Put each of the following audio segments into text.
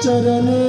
चरण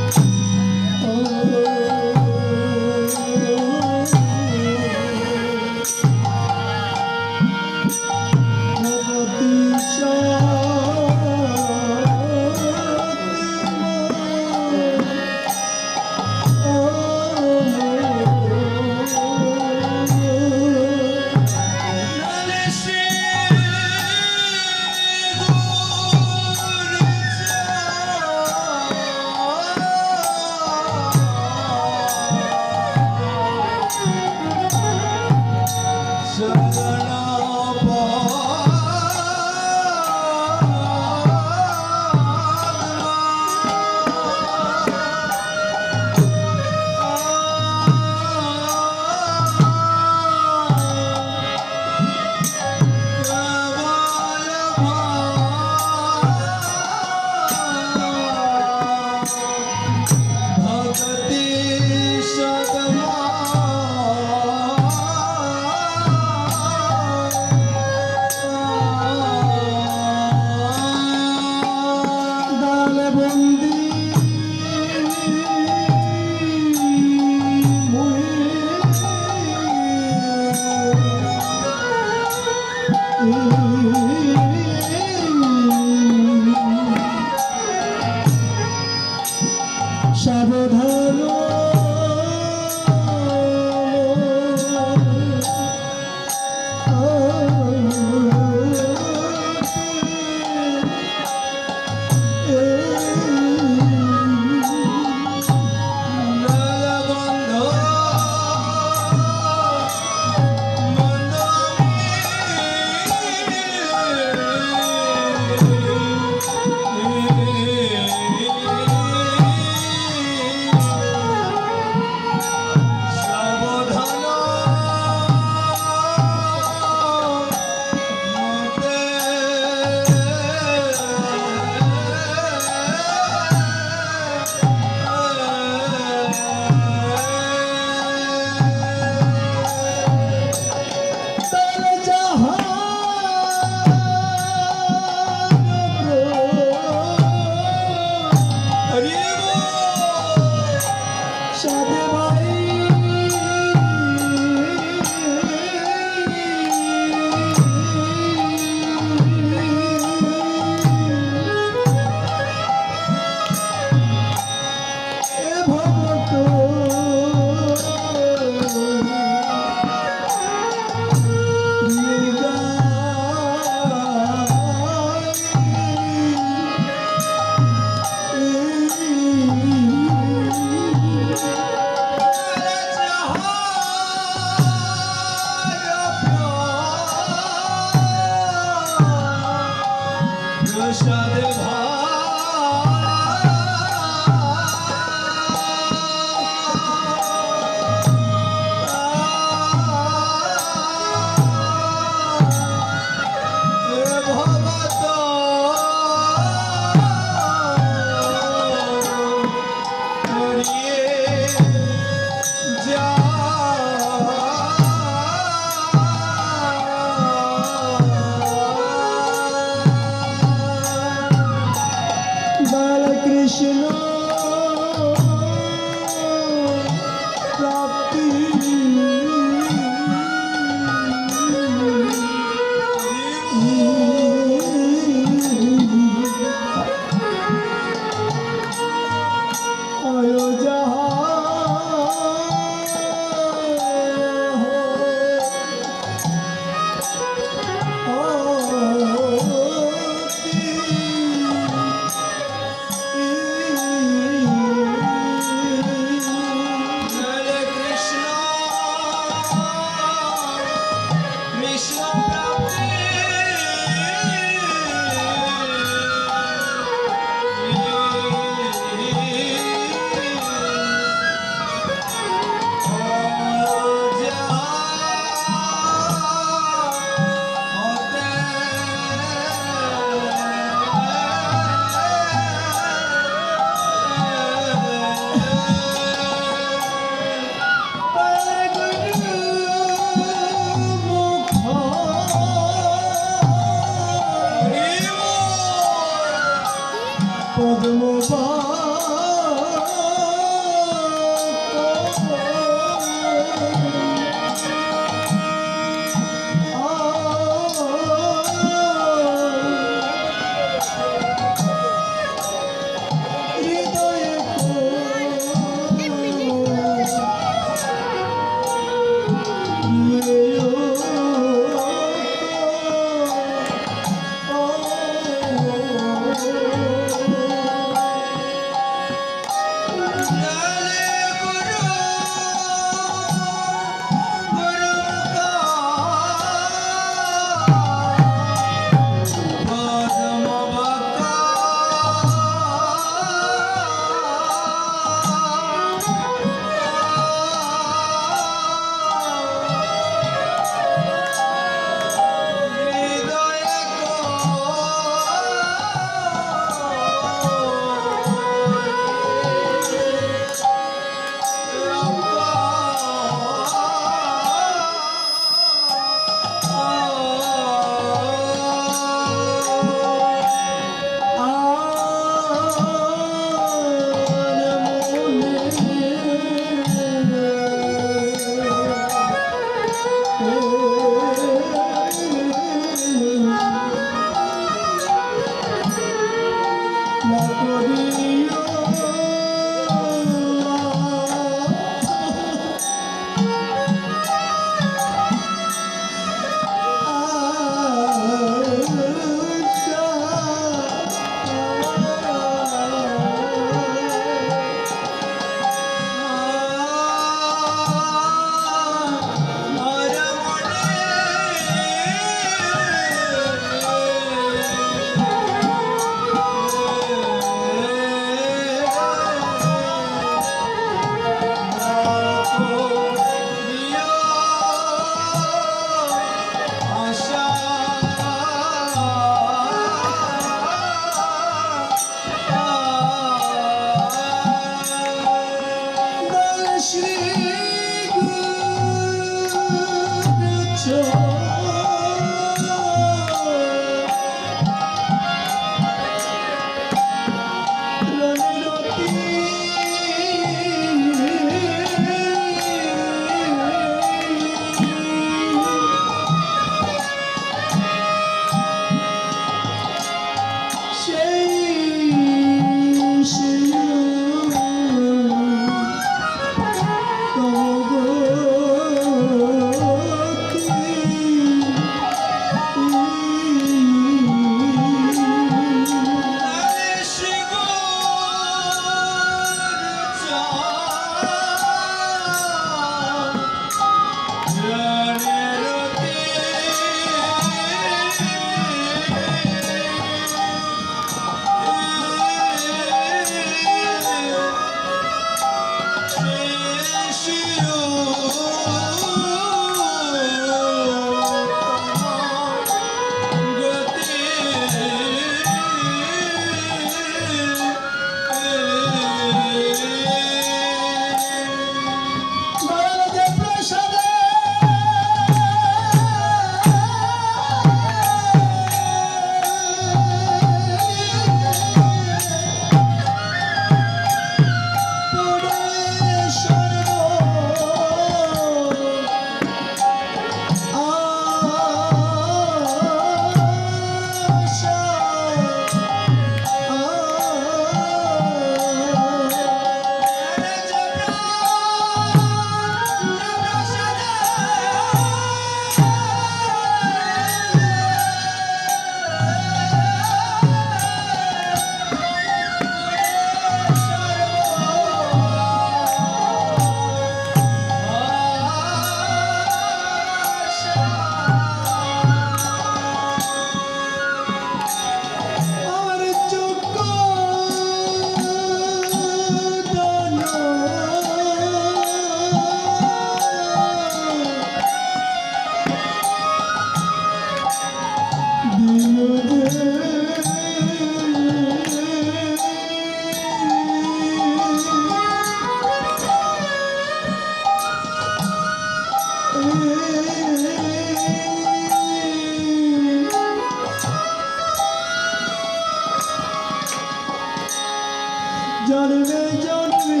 জন্মে জন্মে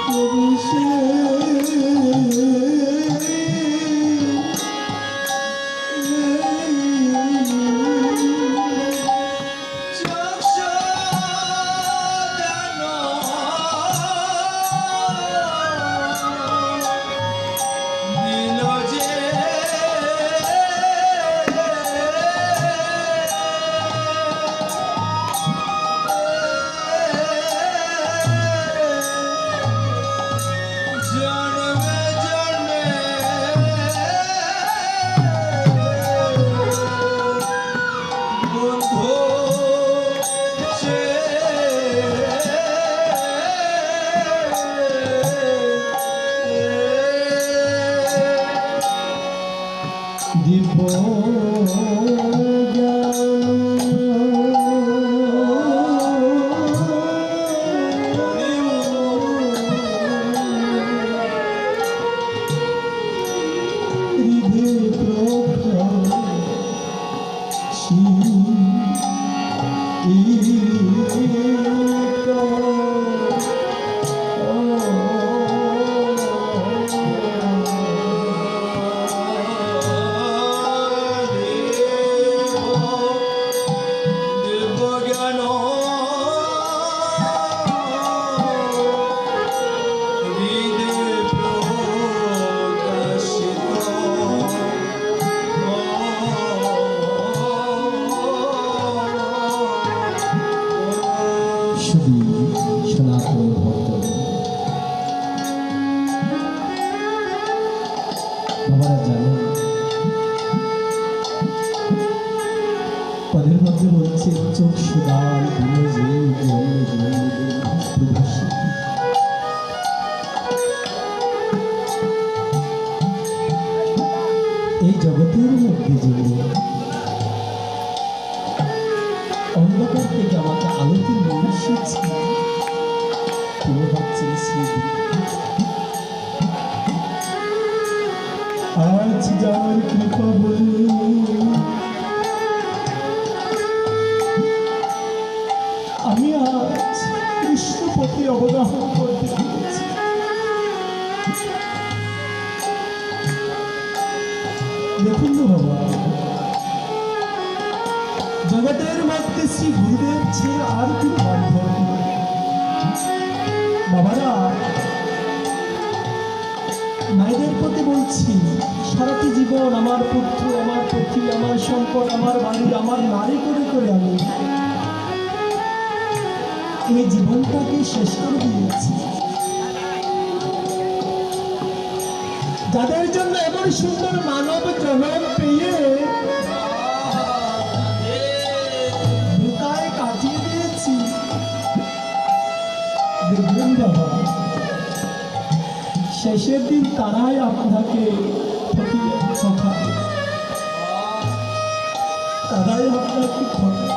প্রভু সে পদের মধ্যে বলছে চোখ সুদাল এই জগতের মধ্যে যে অন্ধকার থেকে আমাকে আলোতে নিয়ে এসেছে তিনি ভাবছেন স্মৃতি আজ যার কৃপা বলে আমি আজ কৃষ্ণপতি অবগাহন করতে পেরেছি। দেখুন তো বাবা, জগতের মধ্যে শ্রী গুরুদেব ছেড়ে আর কি বান্ধব বাবারা, মায়েদের প্রতি বলছি সারাটি জীবন আমার পুত্র, আমার পুত্রী, আমার সম্পদ, আমার বাড়ি, আমার নারী করে করে আমি এই জীবনটাকে শেষ করে দিয়েছি। যাদের জন্য এমন সুন্দর মানব জন্ম পেয়ে ভূতায় কাটিয়ে দিয়েছি, দেখবেন বাবা শেষের দিন তারাই আপনাকে ঠকায়, তারাই আপনাকে ঠকায়।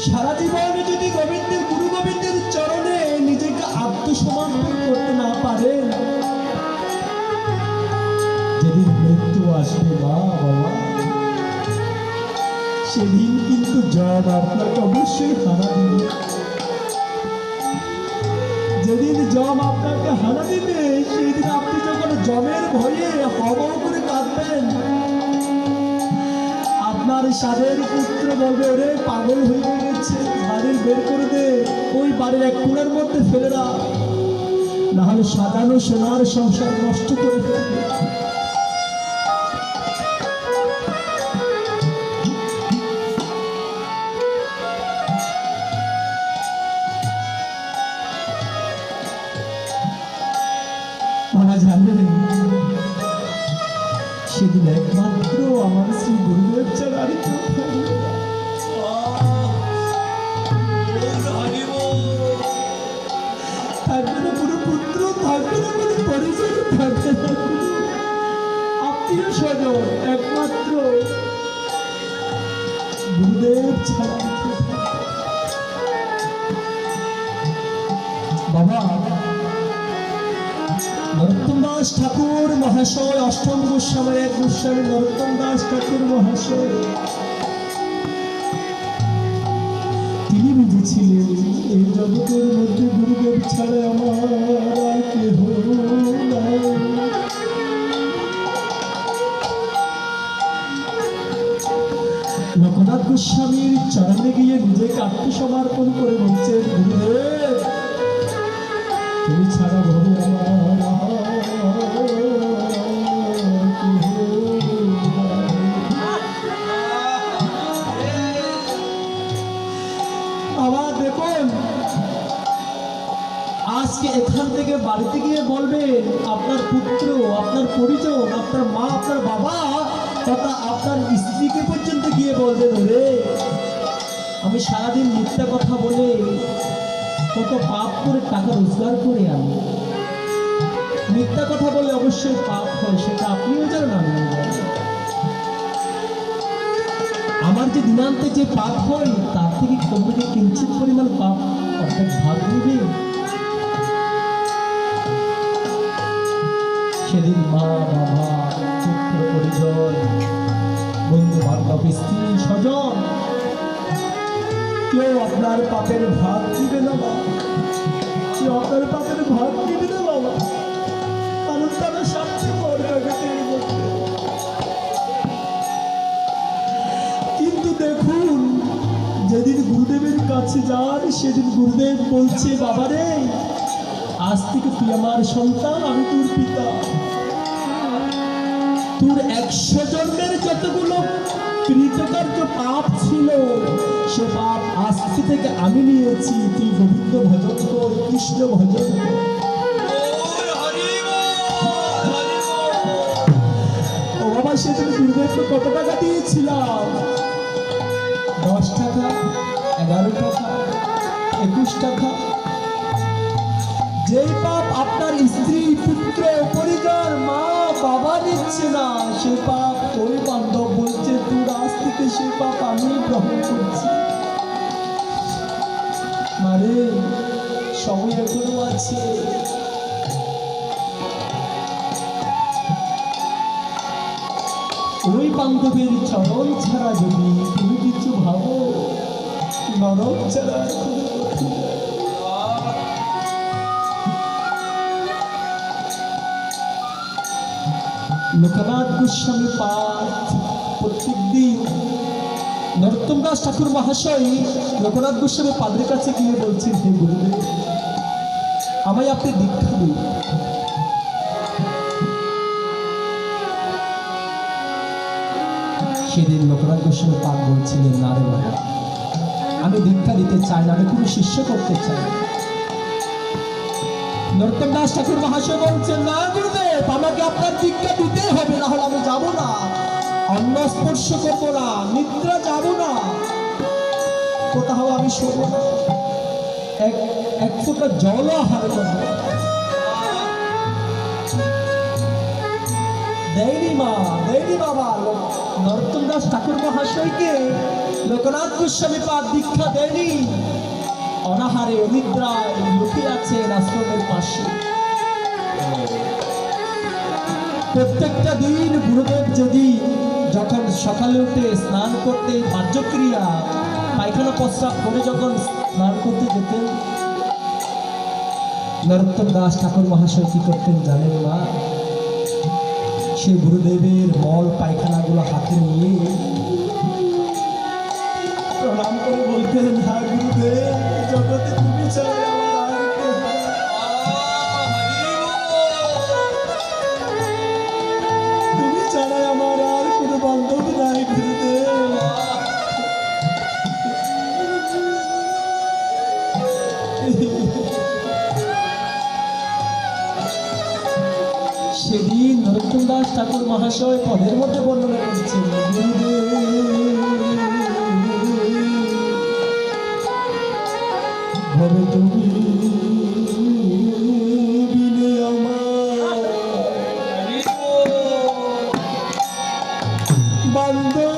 সারা জীবনে যদি গোবিন্দের গুরু গোবিন্দের চরণে নিজেকে আত্মসমর্পণ করতে না পারেন, যেদিন মৃত্যু আসবে মা বাবা, সেদিন কিন্তু জম আপনাকে অবশ্যই হানা দিবে। যেদিন জম আপনাকে হানা দিবে, সেদিন আপনি যখন জমের ভয়ে হব করে কাঁদবেন, আপনার সাদের পুত্র বলবে ওরে পাগল হয়ে গেছে, বাড়ির বের করে দে, ওই বাড়ির এক কোণের মধ্যে ফেলে দাও, নাহলে সাজানো সোনার সংসার নষ্ট করে ফেলবে। মারা জানেন সেদিন একমাত্র আমার শ্রী গুরুদেব ছাড়া আর কেউ থাকবে না। থাকবে না কোনো পুত্র, থাকবে না কোনো পরিচয়, থাকবে না কোনো আত্মীয় স্বজন, একমাত্র গুরুদেব ছাড়া। বাবা দাস ঠাকুর মহাশয়, অষ্টম গোস্বামীর এক গোস্বামী নরোত্তম দাস ঠাকুর মহাশয়, তিনি বুঝেছিলেন এই জগতের মধ্যে গুরুদেব ছাড়া আমার আর কেহ নাই। লোকনাথ গোস্বামীর চরণে গিয়ে নিজেকে আত্মসমর্পণ করে বলছেন, গুরুদেব তুমি ছাড়া ভবে আমার আবার দেখুন, আজকে এখান থেকে বাড়িতে গিয়ে বলবেন আপনার পুত্র, আপনার পরিজন, আপনার মা, আপনার বাবা তথা আপনার স্ত্রীকে পর্যন্ত গিয়ে বলবেন, ওরে আমি সারাদিন মিথ্যা কথা বলে কত পাপ করে টাকা রোজগার করে আনি। মিথ্যা কথা বলে অবশ্যই পাপ হয়, সেটা আপনিও জানেন আমিও জানি। আমার যে দিনান্তে যে পাপ হয় তার থেকে কমে কিঞ্চিত পরিমাণ পাপ অর্থাৎ ভাগ নিবে। সেদিন মা, বাবা, পুত্র, পরিজন, বন্ধু বান্ধব, স্ত্রী, স্বজন কেউ আপনার পাপের ভাগ দিবে না বাবা, কেউ আপনার পাপের ভাগ দিবে না বাবা, কারণ তারা শান্তি করবে। কিন্তু দেখুন, যেদিন গুরুদেবের কাছে যান সেদিন গুরুদেব বলছে, বাবা রে আজ থেকে তুই আমার সন্তান, আমি তোর পিতা, তোর 100 জন্মের যতগুলো কৃতকার্য পাপ ছিল সে পাপ আজ থেকে আমি নিয়েছি, তুই গোবিন্দ ভজন কর, কৃষ্ণ ভজন কর। ও বাবা, সেদিন গুরুদেবকে কত টাকা দিয়েছিলাম? 10 টাকা, 11 টাকা, 21 টাকা। যেই পাপ আপনার স্ত্রী, পুত্র, পরিবার, মা, বাবা নিচ্ছে না, সে পাপ ওই বান্ধব বলছে তোর আজ থেকে সে পাপ আমি গ্রহণ করছি। মারে সময় এখনো আছে, ওই বান্ধবের চরণ ছাড়া যদি তুমি কিছু ভাবো, নরক ছাড়া লোকনাথ গোস্বামী পাঠ প্রত্যেক দিন নরোত্তম দাস ঠাকুর মহাশয় লোকনাথ গোস্বামী পাদের কাছে গিয়ে বলছেন, হে গুরুদেব আমায় আপনি দীক্ষা দিন। সেদিন লোকনাথ গোস্বামী পাদ বলছিলেন, না রে বাবা, আমি দীক্ষা দিতে চাই না, আমি কোনো শিষ্য করতে চাই। নরোত্তম দাস ঠাকুর মহাশয় বলছেন, না গুরুদেব, আমাকে আপনার দীক্ষা দিতে হবে, না হলে আমি যাব না, অন্ন স্পর্শ করবো না, নিদ্রা যাব না, কোথাও আমি শোব না, এক ফোঁটা জলও আহার করব। দেয়নি মা, দেয়নি বাবা। নরোত্তম দাস ঠাকুর মহাশয়কে লোকনাথ গোস্বামী পাদ দীক্ষা দেয়নি। অনাহারে অনিদ্রায় লুকিয়ে আছেন আশ্রমের পাশে। প্রত্যেকটা দিন গুরুদেব যদি যখন সকালে উঠে স্নান করতে, বাহ্যক্রিয়া পায়খানা প্রস্রাব করে যখন স্নান করতে যেতেন, নরোত্তম দাস ঠাকুর মহাশয় কি করতেন জানেন মা? সে গুরুদেবের মল পায়খানাগুলো হাতে নিয়ে প্রণাম করে বলতেন, হা গুরুদেব, জগতে তুমি ছাড়া আমার আর কেউ নাই। তুমি ছাড়া আমার আর কোনো বান্ধব নাই গুরুদেব। সেদিন নরোত্তম দাস ঠাকুর মহাশয় পদের মধ্যে বর্ণনা করছেন, ভবে তুমি বিনে আমার বান্ধব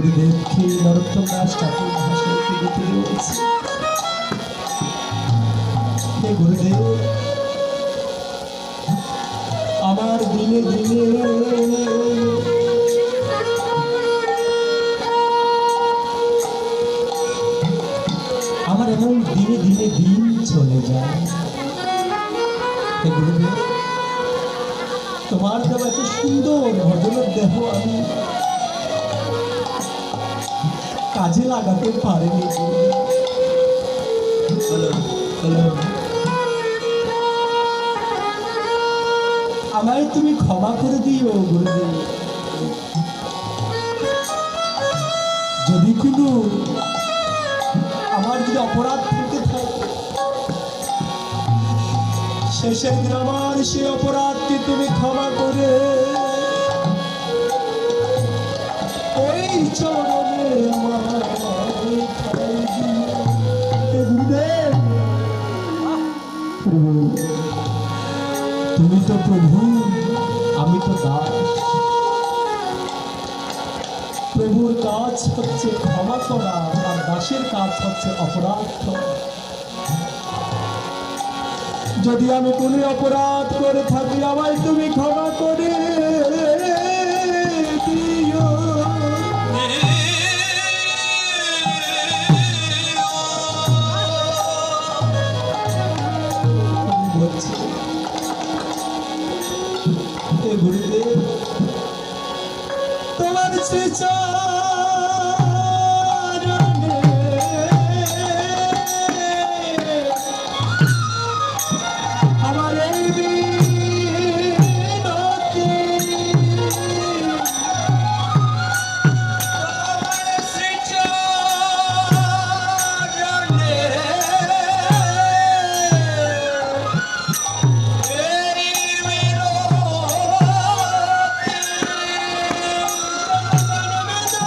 গুরুদেবকে নরোত্তম দাস ঠাকুর মহাশয়কে লিখে রয়েছে, হে গুরুদেব, আমার দিনে দিনে আমার এমন দিনে দিনে দিন চলে যায়। হে গুরুদেব, তোমার দেওয়া এত সুন্দর ভজনের দেহ আমি কাজে লাগাতে পারিনি। আমায় তুমি ক্ষমা করে দিও গুরুদেব। যদি কোনো আমার যদি অপরাধ থেকে থাকে, শেষের দিন আমার সেই অপরাধকে তুমি ক্ষমা করে ওই চরণে আমার গুরুদেব। তুমি তো প্রভু, আমি তো দাস। প্রভুর কাজ হচ্ছে ক্ষমা করা, আর দাসের কাজ হচ্ছে অপরাধ করা। যদি আমি কোনো অপরাধ করে থাকি, আমায় তুমি ক্ষমা করে দিও। বলছি, হে গুরুদেব, তোমার শ্রীচরণে আমার এই বিনতি, তোমার শ্রীচরণে এই বিনতি,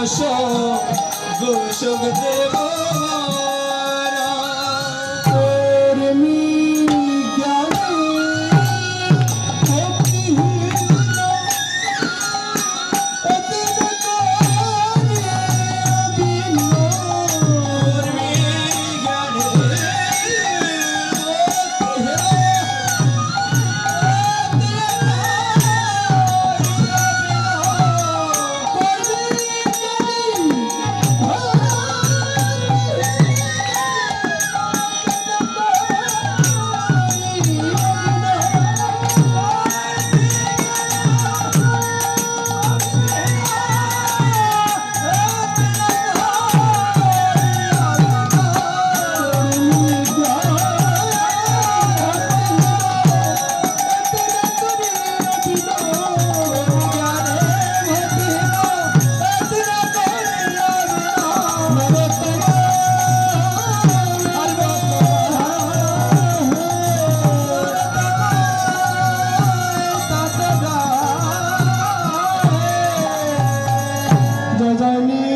ঘোষক দেব জানি